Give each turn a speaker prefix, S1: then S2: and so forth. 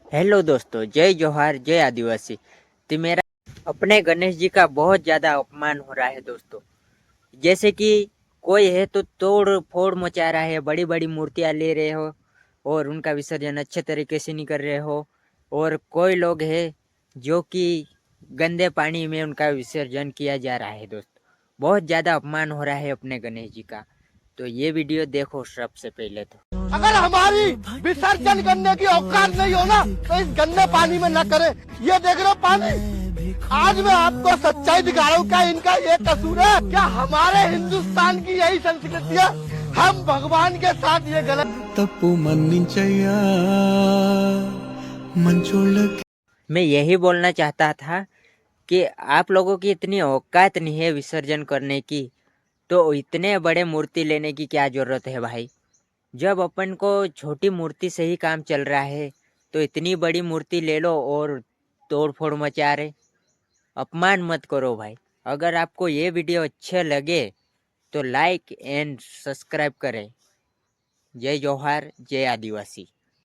S1: Hello दोस्तों, जय जोहार, जय आदिवासी। तो मेरा अपने गणेश जी का बहुत ज़्यादा अपमान हो रहा है दोस्तों। जैसे कि कोई है तो तोड़ फोड़ मचा रहा है, बड़ी बड़ी मूर्तियाँ ले रहे हो और उनका विसर्जन अच्छे तरीके से नहीं कर रहे हो। और कोई लोग है जो कि गंदे पानी में उनका विसर्जन किया जा रहा है दोस्तों। बहुत ज़्यादा अपमान हो रहा है अपने गणेश जी का। तो ये वीडियो देखो सबसे पहले तो।
S2: अगर हमारी विसर्जन करने की औकात नहीं हो ना तो इस गंदे पानी में न करे। ये देख रहे हो पानी। आज मैं आपको सच्चाई दिखा रहा हूँ। क्या इनका ये कसूर है? क्या हमारे हिंदुस्तान की यही संस्कृति है? हम भगवान के साथ ये गलत
S3: तप्पू मन्निंचయ్యా मंचोड़।
S1: मैं यही बोलना चाहता था कि आप लोगों की इतनी औकात नहीं है विसर्जन करने की, तो इतने बड़े मूर्ति लेने की क्या ज़रूरत है भाई। जब अपन को छोटी मूर्ति से ही काम चल रहा है तो इतनी बड़ी मूर्ति ले लो और तोड़ फोड़ मचा रहे। अपमान मत करो भाई। अगर आपको ये वीडियो अच्छे लगे तो लाइक एंड सब्सक्राइब करें। जय जोहार, जय आदिवासी।